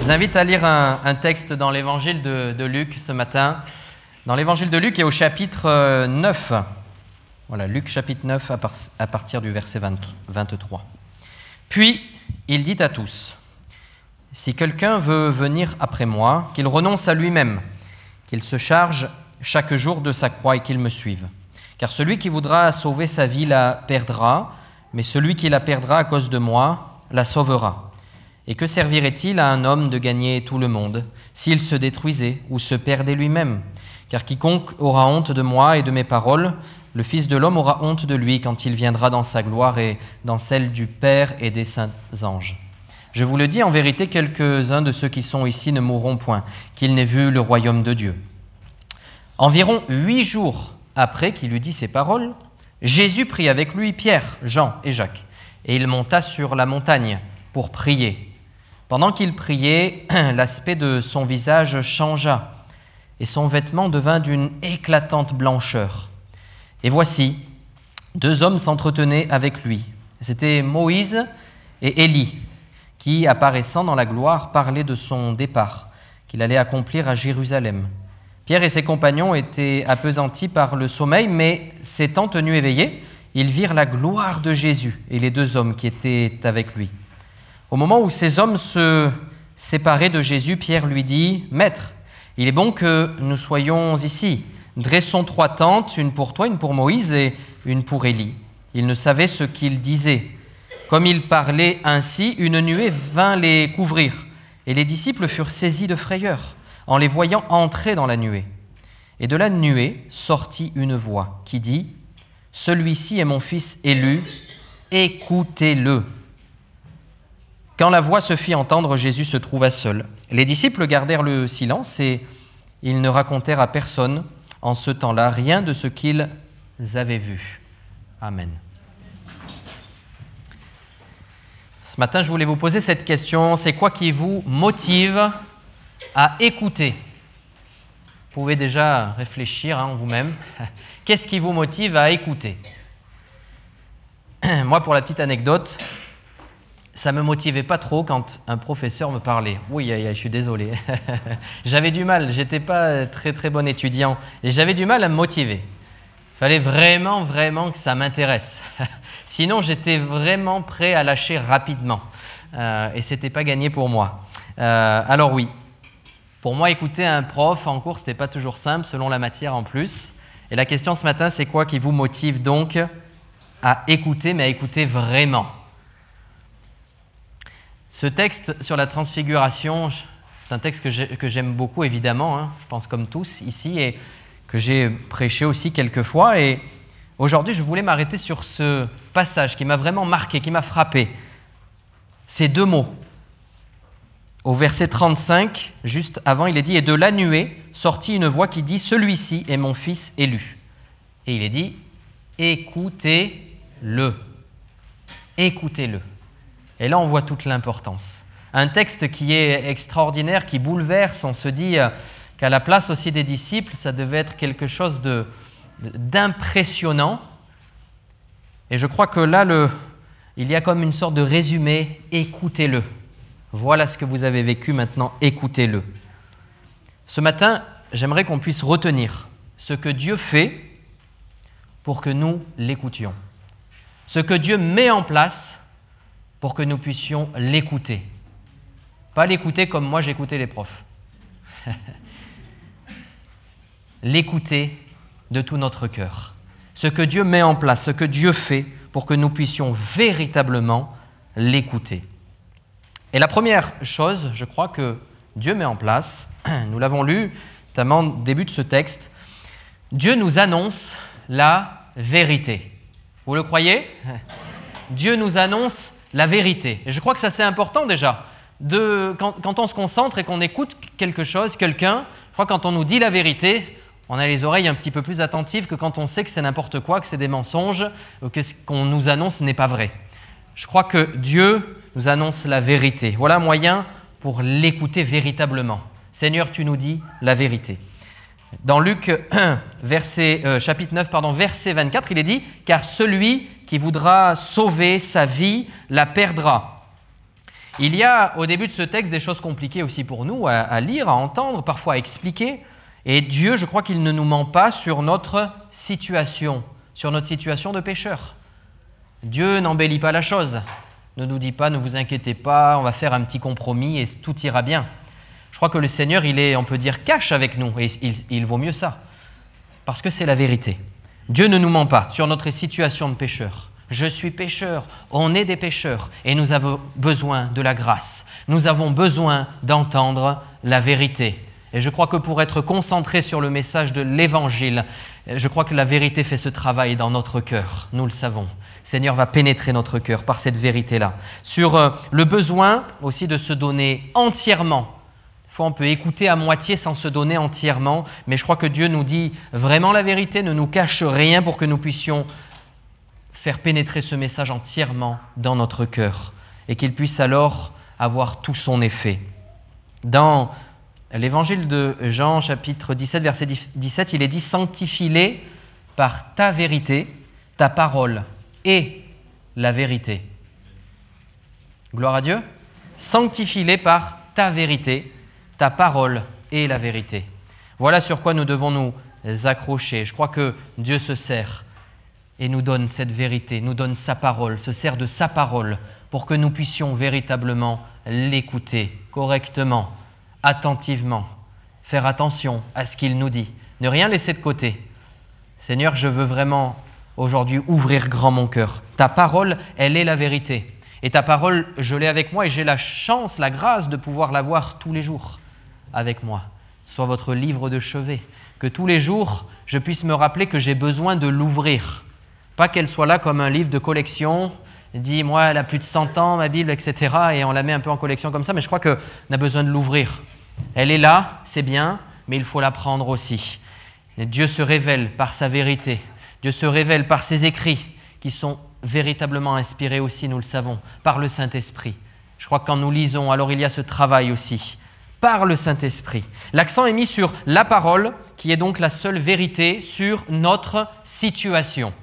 vous invite à lire un texte dans l'évangile de Luc ce matin. Dans l'évangile de Luc et au chapitre 9. Voilà, Luc chapitre 9 à partir du verset 23. Puis, il dit à tous, « Si quelqu'un veut venir après moi, qu'il renonce à lui-même, qu'il se charge chaque jour de sa croix et qu'il me suive. Car celui qui voudra sauver sa vie la perdra, mais celui qui la perdra à cause de moi la sauvera. Et que servirait-il à un homme de gagner tout le monde, s'il se détruisait ou se perdait lui-même ? Car quiconque aura honte de moi et de mes paroles, le Fils de l'homme aura honte de lui quand il viendra dans sa gloire et dans celle du Père et des saints anges. Je vous le dis, en vérité, quelques-uns de ceux qui sont ici ne mourront point, qu'ils n'aient vu le royaume de Dieu. » Environ 8 jours après qu'il eut dit ces paroles, Jésus prit avec lui Pierre, Jean et Jacques, et il monta sur la montagne pour prier. Pendant qu'il priait, l'aspect de son visage changea, et son vêtement devint d'une éclatante blancheur. Et voici, 2 hommes s'entretenaient avec lui. C'étaient Moïse et Élie, qui, apparaissant dans la gloire, parlaient de son départ, qu'il allait accomplir à Jérusalem. Pierre et ses compagnons étaient appesantis par le sommeil, mais s'étant tenus éveillés, ils virent la gloire de Jésus et les 2 hommes qui étaient avec lui. Au moment où ces hommes se séparaient de Jésus, Pierre lui dit, « Maître, il est bon que nous soyons ici. Dressons 3 tentes, une pour toi, une pour Moïse et une pour Élie. » Il ne savait ce qu'il disait. Comme il parlait ainsi, une nuée vint les couvrir, et les disciples furent saisis de frayeur en les voyant entrer dans la nuée. Et de la nuée sortit une voix qui dit, « Celui-ci est mon fils élu, écoutez-le. » Quand la voix se fit entendre, Jésus se trouva seul. Les disciples gardèrent le silence et ils ne racontèrent à personne en ce temps-là rien de ce qu'ils avaient vu. Amen. Ce matin, je voulais vous poser cette question. C'est quoi qui vous motive à écouter ? Vous pouvez déjà réfléchir en vous-même. Qu'est-ce qui vous motive à écouter ? Moi, pour la petite anecdote, ça ne me motivait pas trop quand un professeur me parlait. Oui, je suis désolé. J'avais du mal, je n'étais pas très très bon étudiant et j'avais du mal à me motiver. Il fallait vraiment que ça m'intéresse. Sinon, j'étais vraiment prêt à lâcher rapidement et ce n'était pas gagné pour moi. Alors oui, pour moi, écouter un prof en cours, ce n'était pas toujours simple, selon la matière en plus. Et la question ce matin, c'est quoi qui vous motive donc à écouter, mais à écouter vraiment ? Ce texte sur la transfiguration, c'est un texte que j'aime beaucoup, évidemment, je pense comme tous ici, et que j'ai prêché aussi quelques fois. Et aujourd'hui, je voulais m'arrêter sur ce passage qui m'a vraiment marqué, qui m'a frappé. Ces 2 mots. Au verset 35, juste avant, il est dit « Et de la nuée sortit une voix qui dit « Celui-ci est mon fils élu. » Et il est dit « Écoutez-le. Écoutez-le. » Et là, on voit toute l'importance. Un texte qui est extraordinaire, qui bouleverse. On se dit qu'à la place aussi des disciples, ça devait être quelque chose d'impressionnant. Et je crois que là, il y a comme une sorte de résumé. Écoutez-le. Voilà ce que vous avez vécu maintenant. Écoutez-le. Ce matin, j'aimerais qu'on puisse retenir ce que Dieu fait pour que nous l'écoutions. Ce que Dieu met en place pour que nous puissions l'écouter. Pas l'écouter comme moi j'écoutais les profs. L'écouter de tout notre cœur. Ce que Dieu met en place, ce que Dieu fait pour que nous puissions véritablement l'écouter. Et la première chose, je crois, que Dieu met en place, nous l'avons lu, notamment au début de ce texte, Dieu nous annonce la vérité. Vous le croyez ? Dieu nous annonce la vérité. Et je crois que ça c'est important déjà. Quand on se concentre et qu'on écoute quelque chose, quelqu'un, je crois que quand on nous dit la vérité, on a les oreilles un petit peu plus attentives que quand on sait que c'est n'importe quoi, que c'est des mensonges, ou que ce qu'on nous annonce n'est pas vrai. Je crois que Dieu nous annonce la vérité. Voilà un moyen pour l'écouter véritablement. Seigneur, tu nous dis la vérité. Dans Luc chapitre 9, verset 24, il est dit « Car celui qui voudra sauver sa vie la perdra. Il y a au début de ce texte des choses compliquées aussi pour nous à lire, à entendre, parfois à expliquer. Et Dieu, je crois qu'il ne nous ment pas sur notre situation de pécheur. Dieu n'embellit pas la chose, ne nous dit pas « ne vous inquiétez pas, on va faire un petit compromis et tout ira bien ». Je crois que le Seigneur, il est, on peut dire, cash avec nous et il vaut mieux ça, parce que c'est la vérité. Dieu ne nous ment pas sur notre situation de pécheur. Je suis pécheur, on est des pécheurs et nous avons besoin de la grâce. Nous avons besoin d'entendre la vérité. Et je crois que pour être concentré sur le message de l'Évangile, je crois que la vérité fait ce travail dans notre cœur. Nous le savons. Le Seigneur va pénétrer notre cœur par cette vérité-là. Sur le besoin aussi de se donner entièrement. Des fois, on peut écouter à moitié sans se donner entièrement, mais je crois que Dieu nous dit vraiment la vérité, ne nous cache rien pour que nous puissions faire pénétrer ce message entièrement dans notre cœur et qu'il puisse alors avoir tout son effet. Dans l'Évangile de Jean, chapitre 17, verset 17, il est dit « Sanctifie-les par ta vérité, ta parole est la vérité. » Gloire à Dieu. « Sanctifie-les par ta vérité, ta parole est la vérité. » Voilà sur quoi nous devons nous accrocher. Je crois que Dieu se sert et nous donne cette vérité, nous donne sa parole, se sert de sa parole pour que nous puissions véritablement l'écouter correctement, attentivement, faire attention à ce qu'il nous dit, ne rien laisser de côté. Seigneur, je veux vraiment aujourd'hui ouvrir grand mon cœur. Ta parole, elle est la vérité. Et ta parole, je l'ai avec moi et j'ai la chance, la grâce de pouvoir l'avoir tous les jours avec moi. Soit votre livre de chevet, que tous les jours, je puisse me rappeler que j'ai besoin de l'ouvrir. Pas qu'elle soit là comme un livre de collection, dit « moi, elle a plus de 100 ans, ma Bible, etc. » et on la met un peu en collection comme ça, mais je crois qu'on a besoin de l'ouvrir. Elle est là, c'est bien, mais il faut la prendre aussi. Et Dieu se révèle par sa vérité. Dieu se révèle par ses écrits qui sont véritablement inspirés aussi, nous le savons, par le Saint-Esprit. Je crois que quand nous lisons, alors il y a ce travail aussi, par le Saint-Esprit. L'accent est mis sur la parole, qui est donc la seule vérité sur notre situation.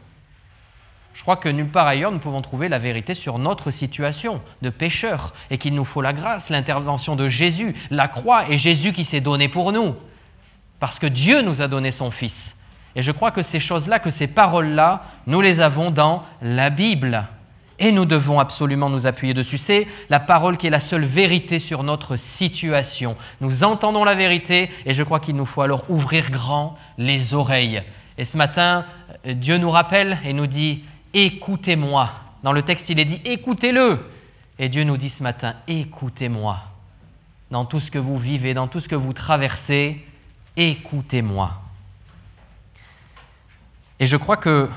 Je crois que nulle part ailleurs, nous pouvons trouver la vérité sur notre situation de pécheur et qu'il nous faut la grâce, l'intervention de Jésus, la croix et Jésus qui s'est donné pour nous. Parce que Dieu nous a donné son Fils. Et je crois que ces choses-là, que ces paroles-là, nous les avons dans la Bible. Et nous devons absolument nous appuyer dessus. C'est la parole qui est la seule vérité sur notre situation. Nous entendons la vérité et je crois qu'il nous faut alors ouvrir grand les oreilles. Et ce matin, Dieu nous rappelle et nous dit « Écoutez-moi ». Dans le texte, il est dit « Écoutez-le ». Et Dieu nous dit ce matin « Écoutez-moi ». Dans tout ce que vous vivez, dans tout ce que vous traversez, écoutez-moi. Et je crois que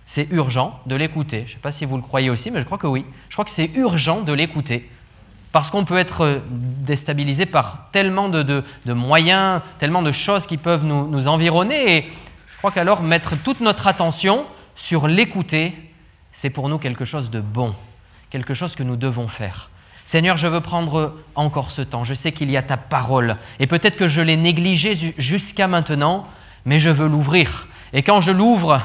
c'est urgent de l'écouter. Je ne sais pas si vous le croyez aussi, mais je crois que oui. Je crois que c'est urgent de l'écouter. Parce qu'on peut être déstabilisé par tellement de moyens, tellement de choses qui peuvent nous environner. Et je crois qu'alors mettre toute notre attention sur l'écouter, c'est pour nous quelque chose de bon, quelque chose que nous devons faire. Seigneur, je veux prendre encore ce temps. Je sais qu'il y a ta parole. Et peut-être que je l'ai négligée jusqu'à maintenant, mais je veux l'ouvrir. Et quand je l'ouvre,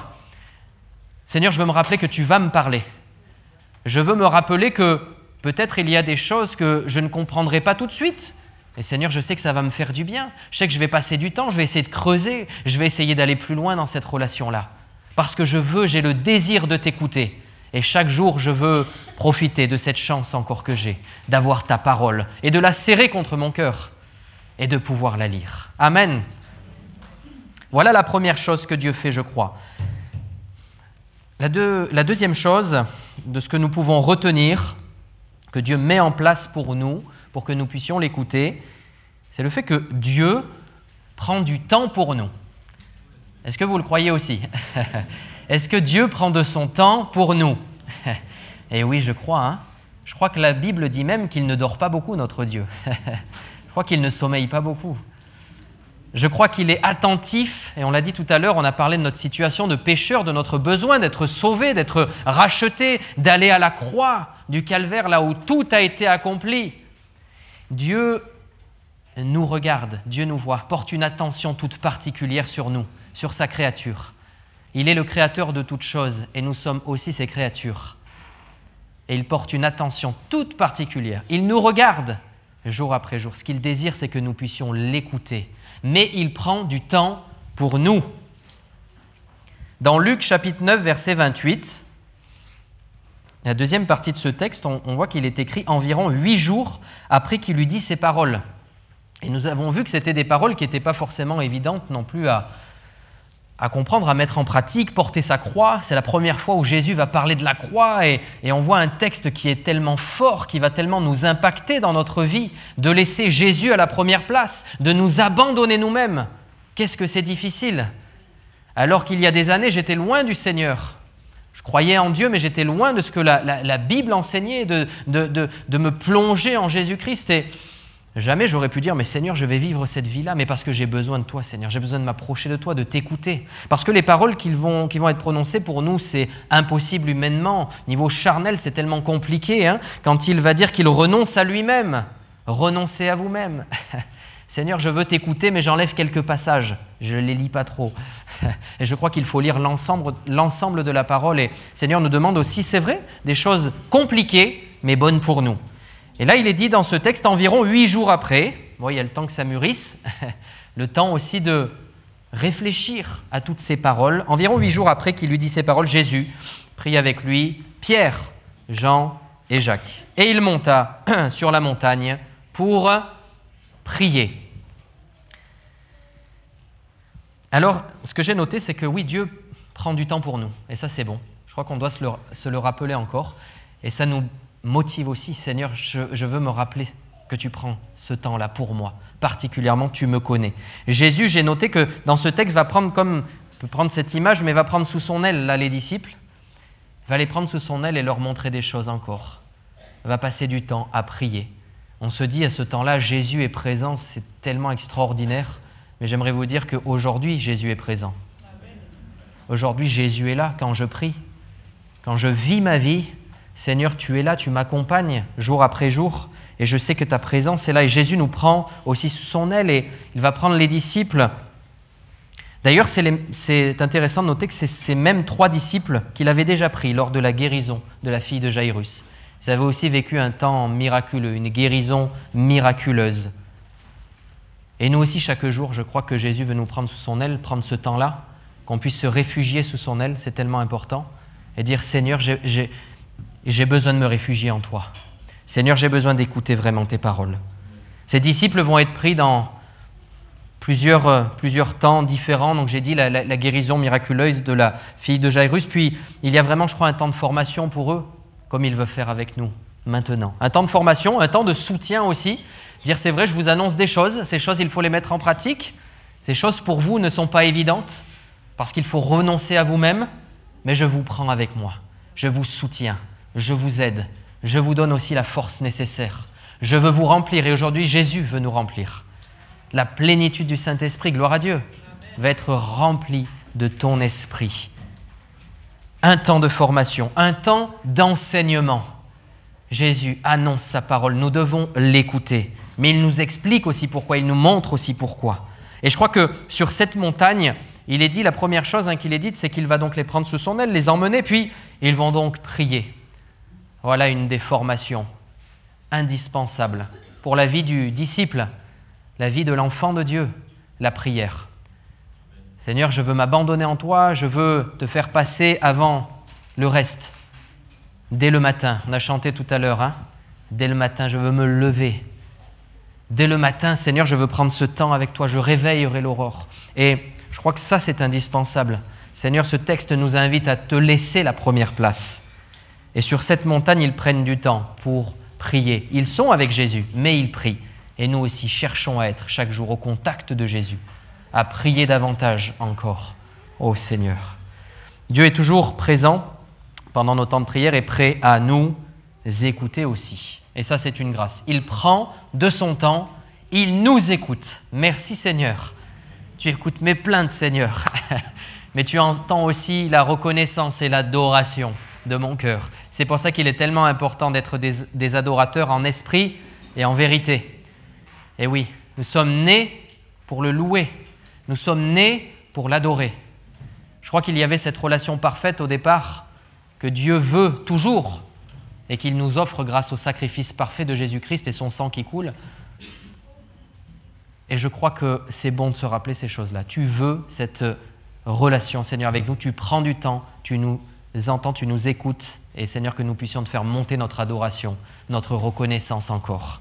Seigneur, je veux me rappeler que tu vas me parler. Je veux me rappeler que peut-être il y a des choses que je ne comprendrai pas tout de suite. Et Seigneur, je sais que ça va me faire du bien. Je sais que je vais passer du temps, je vais essayer de creuser, je vais essayer d'aller plus loin dans cette relation-là. Parce que j'ai le désir de t'écouter. Et chaque jour, je veux profiter de cette chance encore que j'ai, d'avoir ta parole et de la serrer contre mon cœur et de pouvoir la lire. Amen. Voilà la première chose que Dieu fait, je crois. La deuxième chose de ce que nous pouvons retenir, que Dieu met en place pour nous, pour que nous puissions l'écouter, c'est le fait que Dieu prend du temps pour nous. Est-ce que vous le croyez aussi? Est-ce que Dieu prend de son temps pour nous? Eh oui, je crois. Hein? Je crois que la Bible dit même qu'il ne dort pas beaucoup, notre Dieu. Je crois qu'il ne sommeille pas beaucoup. Je crois qu'il est attentif, et on l'a dit tout à l'heure, on a parlé de notre situation de pécheur, de notre besoin d'être sauvé, d'être racheté, d'aller à la croix du calvaire, là où tout a été accompli. Dieu nous regarde, Dieu nous voit, porte une attention toute particulière sur nous, sur sa créature. Il est le créateur de toutes choses, et nous sommes aussi ses créatures. et il porte une attention toute particulière. Il nous regarde jour après jour. Ce qu'il désire, c'est que nous puissions l'écouter. Mais il prend du temps pour nous. Dans Luc chapitre 9, verset 28, la deuxième partie de ce texte, on voit qu'il est écrit environ 8 jours après qu'il lui dit ces paroles. Et nous avons vu que c'était des paroles qui n'étaient pas forcément évidentes non plus à comprendre, à mettre en pratique, porter sa croix. C'est la première fois où Jésus va parler de la croix et on voit un texte qui est tellement fort, qui va tellement nous impacter dans notre vie, de laisser Jésus à la première place, de nous abandonner nous-mêmes. Qu'est-ce que c'est difficile! Alors qu'il y a des années, j'étais loin du Seigneur. Je croyais en Dieu, mais j'étais loin de ce que la Bible enseignait, de me plonger en Jésus-Christ. Et jamais j'aurais pu dire, mais Seigneur, je vais vivre cette vie-là, mais parce que j'ai besoin de toi, Seigneur. J'ai besoin de m'approcher de toi, de t'écouter. Parce que les paroles qui vont être prononcées pour nous, c'est impossible humainement. Niveau charnel, c'est tellement compliqué. Quand il va dire qu'il renonce à lui-même, renoncez à vous-même. Seigneur, je veux t'écouter, mais j'enlève quelques passages. Je ne les lis pas trop. Et je crois qu'il faut lire l'ensemble de la parole. Et Seigneur nous demande aussi, c'est vrai, des choses compliquées, mais bonnes pour nous. Et là, il est dit dans ce texte, environ 8 jours après, bon, il y a le temps que ça mûrisse, le temps aussi de réfléchir à toutes ces paroles. Environ 8 jours après qu'il lui dit ces paroles, Jésus prit avec lui Pierre, Jean et Jacques. Et il monta sur la montagne pour prier. Alors, ce que j'ai noté, c'est que oui, Dieu prend du temps pour nous. Et ça, c'est bon. Je crois qu'on doit se le rappeler encore. Et ça nous motive aussi. Seigneur, je veux me rappeler que tu prends ce temps-là pour moi. Particulièrement, tu me connais. Jésus, j'ai noté que dans ce texte, peut prendre cette image, mais va prendre sous son aile, là, les disciples. Il va les prendre sous son aile et leur montrer des choses encore. Il va passer du temps à prier. On se dit à ce temps-là, Jésus est présent, c'est tellement extraordinaire. Mais j'aimerais vous dire qu'aujourd'hui, Jésus est présent. Aujourd'hui, Jésus est là quand je prie. Quand je vis ma vie, Seigneur, tu es là, tu m'accompagnes jour après jour. Et je sais que ta présence est là. Et Jésus nous prend aussi sous son aile et il va prendre les disciples. D'ailleurs, c'est intéressant de noter que c'est ces mêmes 3 disciples qu'il avait déjà pris lors de la guérison de la fille de Jairus. Ils avaient aussi vécu un temps miraculeux, une guérison miraculeuse. Et nous aussi, chaque jour, je crois que Jésus veut nous prendre sous son aile, prendre ce temps-là, qu'on puisse se réfugier sous son aile, c'est tellement important, et dire « Seigneur, j'ai besoin de me réfugier en toi. Seigneur, j'ai besoin d'écouter vraiment tes paroles. » Ces disciples vont être pris dans plusieurs temps différents. Donc j'ai dit la guérison miraculeuse de la fille de Jairus, puis il y a vraiment, je crois, un temps de formation pour eux, comme il veut faire avec nous maintenant. Un temps de formation, un temps de soutien aussi. Dire c'est vrai, je vous annonce des choses, ces choses il faut les mettre en pratique. Ces choses pour vous ne sont pas évidentes parce qu'il faut renoncer à vous-même, mais je vous prends avec moi. Je vous soutiens, je vous aide, je vous donne aussi la force nécessaire. Je veux vous remplir et aujourd'hui Jésus veut nous remplir. La plénitude du Saint-Esprit, gloire à Dieu, va être remplie de ton esprit. Un temps de formation, un temps d'enseignement. Jésus annonce sa parole, nous devons l'écouter. Mais il nous explique aussi pourquoi, il nous montre aussi pourquoi. Et je crois que sur cette montagne, il est dit, la première chose qu'il est dite, c'est qu'il va donc les prendre sous son aile, les emmener, puis ils vont donc prier. Voilà une des formations indispensables pour la vie du disciple, la vie de l'enfant de Dieu, la prière. Seigneur, je veux m'abandonner en toi, je veux te faire passer avant le reste. Dès le matin, on a chanté tout à l'heure, dès le matin, je veux me lever. Dès le matin, Seigneur, je veux prendre ce temps avec toi, je réveillerai l'aurore. Et je crois que ça, c'est indispensable. Seigneur, ce texte nous invite à te laisser la première place. Et sur cette montagne, ils prennent du temps pour prier. Ils sont avec Jésus, mais ils prient. Et nous aussi, cherchons à être chaque jour au contact de Jésus, à prier davantage encore, ô Seigneur. Dieu est toujours présent pendant nos temps de prière et prêt à nous écouter aussi. Et ça, c'est une grâce. Il prend de son temps, il nous écoute. Merci Seigneur. Tu écoutes mes plaintes, Seigneur. Mais tu entends aussi la reconnaissance et l'adoration de mon cœur. C'est pour ça qu'il est tellement important d'être des adorateurs en esprit et en vérité. Et oui, nous sommes nés pour le louer. Nous sommes nés pour l'adorer. Je crois qu'il y avait cette relation parfaite au départ que Dieu veut toujours et qu'il nous offre grâce au sacrifice parfait de Jésus-Christ et son sang qui coule. Et je crois que c'est bon de se rappeler ces choses-là. Tu veux cette relation, Seigneur, avec nous. Tu prends du temps, tu nous entends, tu nous écoutes. Et Seigneur, que nous puissions te faire monter notre adoration, notre reconnaissance encore.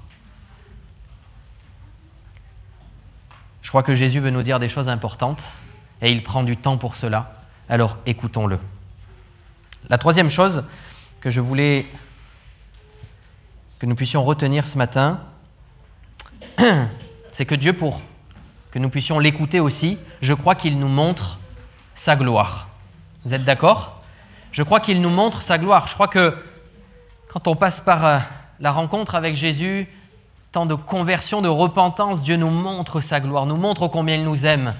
Je crois que Jésus veut nous dire des choses importantes et il prend du temps pour cela. Alors écoutons-le. La troisième chose que je voulais que nous puissions retenir ce matin, c'est que Dieu, pour que nous puissions l'écouter aussi, je crois qu'il nous montre sa gloire. Vous êtes d'accord ? Je crois qu'il nous montre sa gloire. Je crois que quand on passe par la rencontre avec Jésus, temps de conversion, de repentance, Dieu nous montre sa gloire, nous montre combien il nous aime,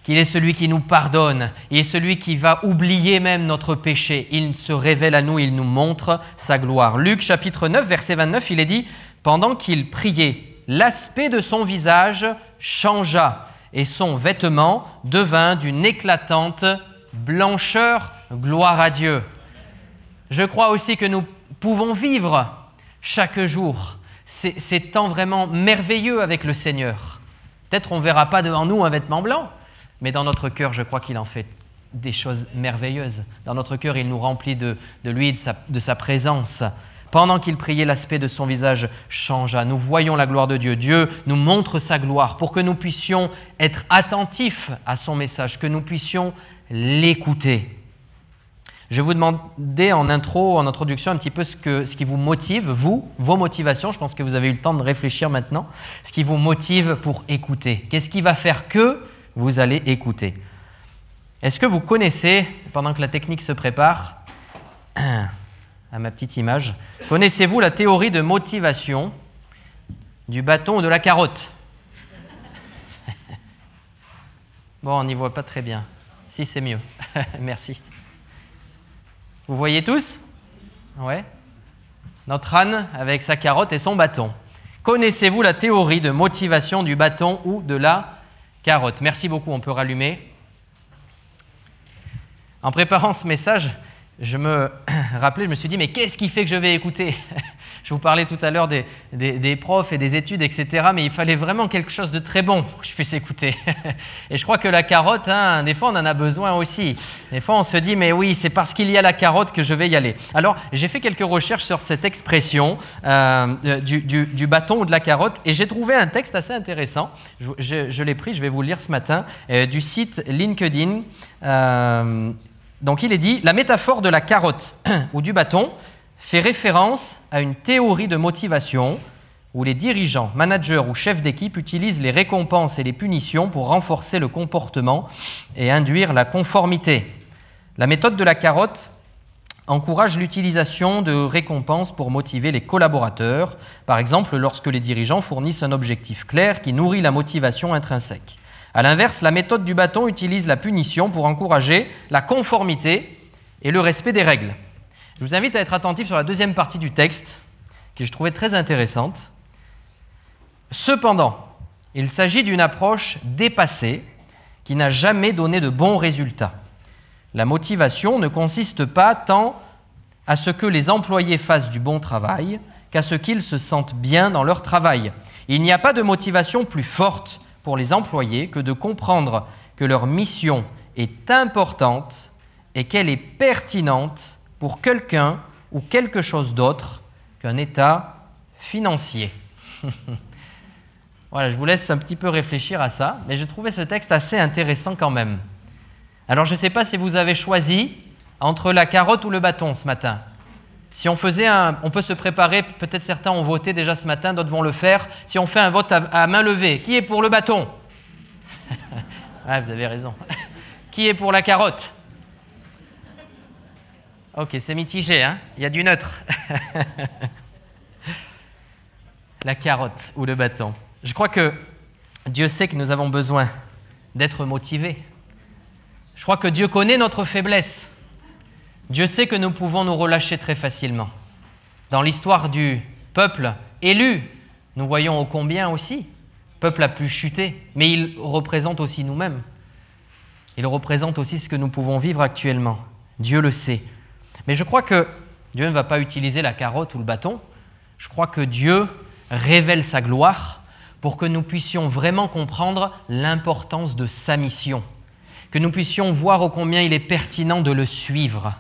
qu'il est celui qui nous pardonne, il est celui qui va oublier même notre péché. Il se révèle à nous, il nous montre sa gloire. Luc chapitre 9, verset 29, il est dit « Pendant qu'il priait, l'aspect de son visage changea et son vêtement devint d'une éclatante blancheur. Gloire à Dieu. » Je crois aussi que nous pouvons vivre chaque jour ces temps vraiment merveilleux avec le Seigneur. Peut-être on ne verra pas devant nous un vêtement blanc, mais dans notre cœur, je crois qu'il en fait des choses merveilleuses. Dans notre cœur, il nous remplit de lui, de sa présence. Pendant qu'il priait, l'aspect de son visage changea. Nous voyons la gloire de Dieu. Dieu nous montre sa gloire pour que nous puissions être attentifs à son message, que nous puissions l'écouter. Je vais vous demander en introduction, un petit peu ce qui vous motive, vos motivations. Je pense que vous avez eu le temps de réfléchir maintenant. Ce qui vous motive pour écouter. Qu'est-ce qui va faire que vous allez écouter? Est-ce que vous connaissez, pendant que la technique se prépare, à ma petite image, connaissez-vous la théorie de motivation du bâton ou de la carotte? Bon, on n'y voit pas très bien. Si, c'est mieux. Merci. Vous voyez tous? Ouais. Notre âne avec sa carotte et son bâton. Connaissez-vous la théorie de motivation du bâton ou de la carotte? Merci beaucoup, on peut rallumer. En préparant ce message, je me me suis dit, mais qu'est-ce qui fait que je vais écouter? Je vous parlais tout à l'heure des profs et des études, etc. Mais il fallait vraiment quelque chose de très bon pour que je puisse écouter. Et je crois que la carotte, des fois, on en a besoin aussi. Des fois, on se dit, mais oui, c'est parce qu'il y a la carotte que je vais y aller. Alors, j'ai fait quelques recherches sur cette expression du bâton ou de la carotte, et j'ai trouvé un texte assez intéressant. Je l'ai pris, je vais vous le lire ce matin, du site LinkedIn. Donc il est dit, la métaphore de la carotte ou du bâton fait référence à une théorie de motivation où les dirigeants, managers ou chefs d'équipe utilisent les récompenses et les punitions pour renforcer le comportement et induire la conformité. La méthode de la carotte encourage l'utilisation de récompenses pour motiver les collaborateurs, par exemple lorsque les dirigeants fournissent un objectif clair qui nourrit la motivation intrinsèque. A l'inverse, la méthode du bâton utilise la punition pour encourager la conformité et le respect des règles. Je vous invite à être attentif sur la deuxième partie du texte, que je trouvais très intéressante. Cependant, il s'agit d'une approche dépassée qui n'a jamais donné de bons résultats. La motivation ne consiste pas tant à ce que les employés fassent du bon travail qu'à ce qu'ils se sentent bien dans leur travail. Il n'y a pas de motivation plus forte pour les employés que de comprendre que leur mission est importante et qu'elle est pertinente pour quelqu'un ou quelque chose d'autre qu'un état financier. Voilà, je vous laisse un petit peu réfléchir à ça, mais j'ai trouvé ce texte assez intéressant quand même. Alors, je ne sais pas si vous avez choisi entre la carotte ou le bâton ce matin. Si on faisait on peut se préparer, peut-être certains ont voté déjà ce matin, d'autres vont le faire. Si on fait un vote à main levée, qui est pour le bâton? Ah, vous avez raison. Qui est pour la carotte? Ok, c'est mitigé, hein? Il y a du neutre. La carotte ou le bâton. Je crois que Dieu sait que nous avons besoin d'être motivés. Je crois que Dieu connaît notre faiblesse. Dieu sait que nous pouvons nous relâcher très facilement. Dans l'histoire du peuple élu, nous voyons ô combien aussi, le peuple a pu chuter, mais il représente aussi nous-mêmes. Il représente aussi ce que nous pouvons vivre actuellement. Dieu le sait. Mais je crois que Dieu ne va pas utiliser la carotte ou le bâton. Je crois que Dieu révèle sa gloire pour que nous puissions vraiment comprendre l'importance de sa mission, que nous puissions voir ô combien il est pertinent de le suivre,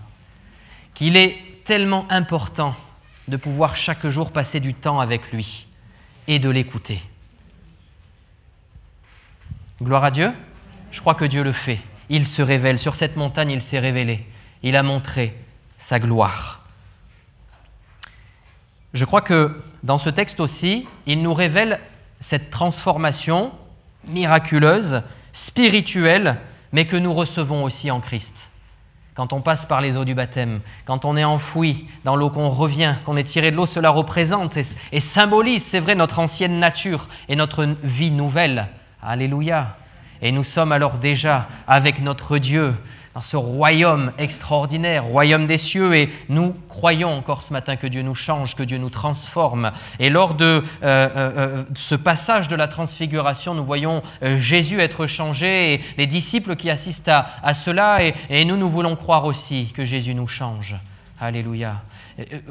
qu'il est tellement important de pouvoir chaque jour passer du temps avec lui et de l'écouter. Gloire à Dieu. Je crois que Dieu le fait. Il se révèle. Sur cette montagne, il s'est révélé. Il a montré sa gloire. Je crois que dans ce texte aussi, il nous révèle cette transformation miraculeuse, spirituelle, mais que nous recevons aussi en Christ. Quand on passe par les eaux du baptême, quand on est enfoui dans l'eau, qu'on revient, qu'on est tiré de l'eau, cela représente et symbolise, c'est vrai, notre ancienne nature et notre vie nouvelle. Alléluia. Et nous sommes alors déjà avec notre Dieu dans ce royaume extraordinaire, royaume des cieux, et nous croyons encore ce matin que Dieu nous change, que Dieu nous transforme. Et lors de ce passage de la transfiguration, nous voyons Jésus être changé et les disciples qui assistent à cela, et nous voulons croire aussi que Jésus nous change. Alléluia.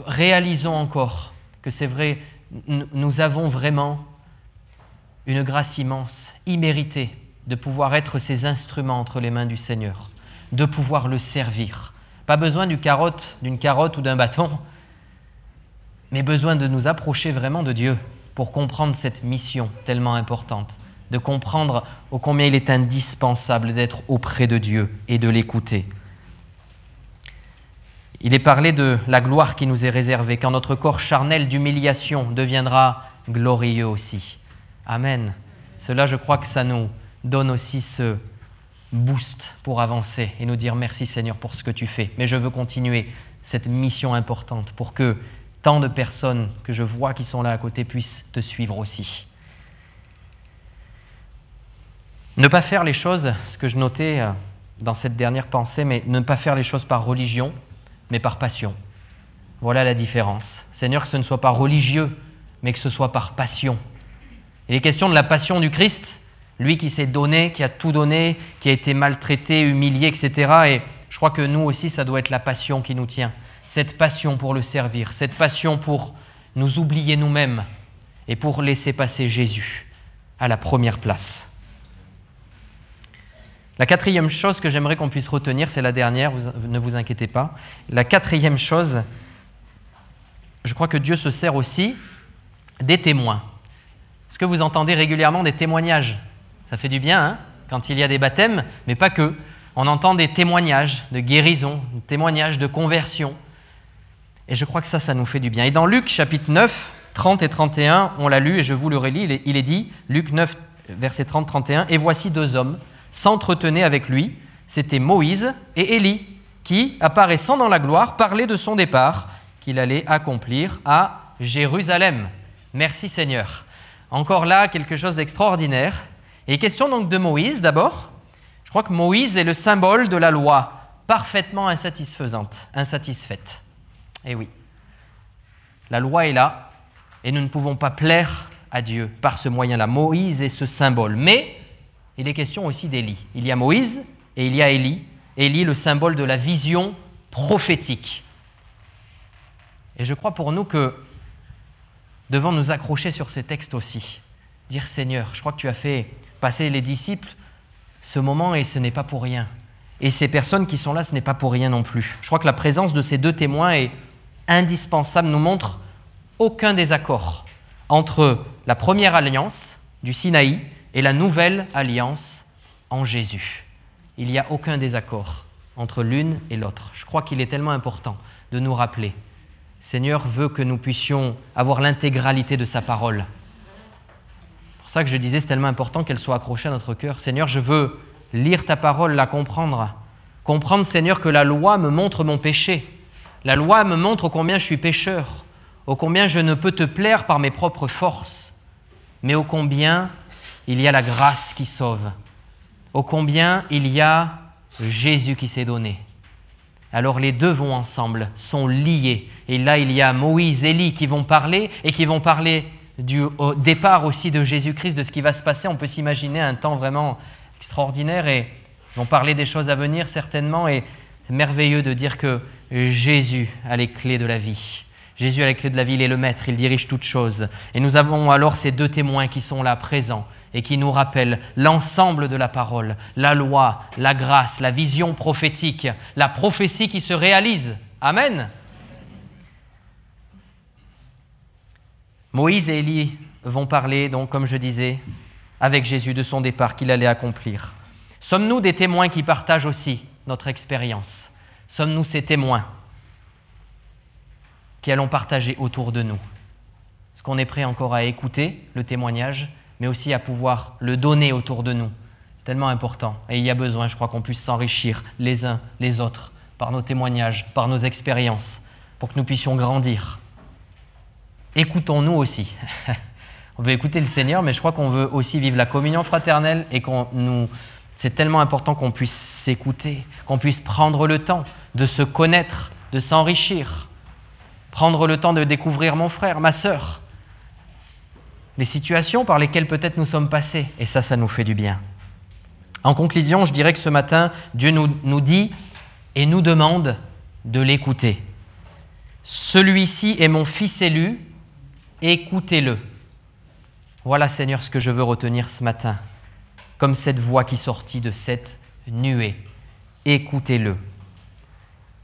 Réalisons encore que c'est vrai, nous avons vraiment une grâce immense, imméritée, de pouvoir être ces instruments entre les mains du Seigneur, de pouvoir le servir. Pas besoin d'une carotte ou d'un bâton, mais besoin de nous approcher vraiment de Dieu pour comprendre cette mission tellement importante, de comprendre ô combien il est indispensable d'être auprès de Dieu et de l'écouter. Il est parlé de la gloire qui nous est réservée, quand notre corps charnel d'humiliation deviendra glorieux aussi. Amen. Cela, je crois que ça nous donne aussi ce boost pour avancer et nous dire merci Seigneur pour ce que tu fais. Mais je veux continuer cette mission importante pour que tant de personnes que je vois qui sont là à côté puissent te suivre aussi. Ne pas faire les choses, ce que je notais dans cette dernière pensée, mais ne pas faire les choses par religion, mais par passion. Voilà la différence. Seigneur, que ce ne soit pas religieux, mais que ce soit par passion. Il est question de la passion du Christ, lui qui s'est donné, qui a tout donné, qui a été maltraité, humilié, etc. Et je crois que nous aussi, ça doit être la passion qui nous tient. Cette passion pour le servir, cette passion pour nous oublier nous-mêmes et pour laisser passer Jésus à la première place. La quatrième chose que j'aimerais qu'on puisse retenir, c'est la dernière, ne vous inquiétez pas. La quatrième chose, je crois que Dieu se sert aussi des témoins. Est-ce que vous entendez régulièrement des témoignages ? Ça fait du bien, hein, quand il y a des baptêmes, mais pas que. On entend des témoignages de guérison, des témoignages de conversion. Et je crois que ça nous fait du bien. Et dans Luc chapitre 9, 30 et 31, on l'a lu et je vous le relis, il est dit, Luc 9, verset 30-31, « Et voici deux hommes s'entretenaient avec lui, c'était Moïse et Élie, qui, apparaissant dans la gloire, parlaient de son départ, qu'il allait accomplir à Jérusalem. » Merci Seigneur. Encore là, quelque chose d'extraordinaire. Et question donc de Moïse d'abord. Je crois que Moïse est le symbole de la loi, parfaitement insatisfaite. Eh oui, la loi est là et nous ne pouvons pas plaire à Dieu par ce moyen-là. Moïse est ce symbole. Mais il est question aussi d'Élie. Il y a Moïse et il y a Élie. Élie, le symbole de la vision prophétique. Et je crois pour nous que devons nous accrocher sur ces textes aussi. Dire Seigneur, je crois que tu as fait passer les disciples ce moment et ce n'est pas pour rien. Et ces personnes qui sont là, ce n'est pas pour rien non plus. Je crois que la présence de ces deux témoins est indispensable, nous montre aucun désaccord entre la première alliance du Sinaï et la nouvelle alliance en Jésus. Il n'y a aucun désaccord entre l'une et l'autre. Je crois qu'il est tellement important de nous rappeler. Seigneur veut que nous puissions avoir l'intégralité de sa parole. C'est pour ça que je disais, c'est tellement important qu'elle soit accrochée à notre cœur. Seigneur, je veux lire ta parole, la comprendre. Comprendre, Seigneur, que la loi me montre mon péché. La loi me montre ô combien je suis pécheur, ô combien je ne peux te plaire par mes propres forces, mais ô combien il y a la grâce qui sauve, ô combien il y a Jésus qui s'est donné. Alors les deux vont ensemble, sont liés. Et là, il y a Moïse, Élie qui vont parler et qui vont parler au départ aussi de Jésus-Christ, de ce qui va se passer. On peut s'imaginer un temps vraiment extraordinaire et ils vont parler des choses à venir certainement. Et C'est merveilleux de dire que Jésus a les clés de la vie. Jésus a les clés de la vie, il est le maître, il dirige toutes choses. Et nous avons alors ces deux témoins qui sont là, présents, et qui nous rappellent l'ensemble de la parole, la loi, la grâce, la vision prophétique, la prophétie qui se réalise. Amen. Moïse et Élie vont parler, donc, comme je disais, avec Jésus de son départ qu'il allait accomplir. Sommes-nous des témoins qui partagent aussi notre expérience? Sommes-nous ces témoins qui allons partager autour de nous? Est-ce qu'on est prêt encore à écouter le témoignage, mais aussi à pouvoir le donner autour de nous? C'est tellement important. Et il y a besoin, je crois, qu'on puisse s'enrichir les uns les autres par nos témoignages, par nos expériences, pour que nous puissions grandir. Écoutons-nous aussi. On veut écouter le Seigneur, mais je crois qu'on veut aussi vivre la communion fraternelle et c'est tellement important qu'on puisse s'écouter, qu'on puisse prendre le temps de se connaître, de s'enrichir, prendre le temps de découvrir mon frère, ma sœur, les situations par lesquelles peut-être nous sommes passés, et ça nous fait du bien. En conclusion, je dirais que ce matin, Dieu nous dit et nous demande de l'écouter. Celui-ci est mon fils élu, écoutez-le. Voilà, Seigneur, ce que je veux retenir ce matin, comme cette voix qui sortit de cette nuée. Écoutez-le.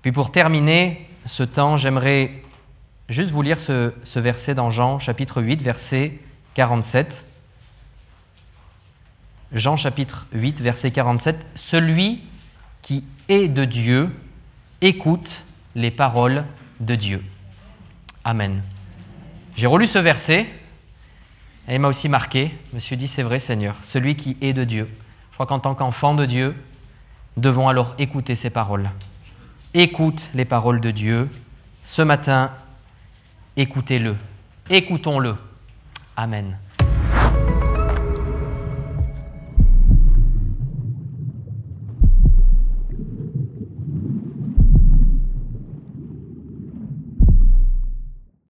Puis pour terminer ce temps, j'aimerais juste vous lire ce verset dans Jean, chapitre 8, verset 47. Jean, chapitre 8, verset 47. « Celui qui est de Dieu écoute les paroles de Dieu. » Amen. J'ai relu ce verset et il m'a aussi marqué. Je me suis dit, c'est vrai, Seigneur, celui qui est de Dieu. Je crois qu'en tant qu'enfant de Dieu, nous devons alors écouter ces paroles. Écoute les paroles de Dieu. Ce matin, écoutez-le. Écoutons-le. Amen.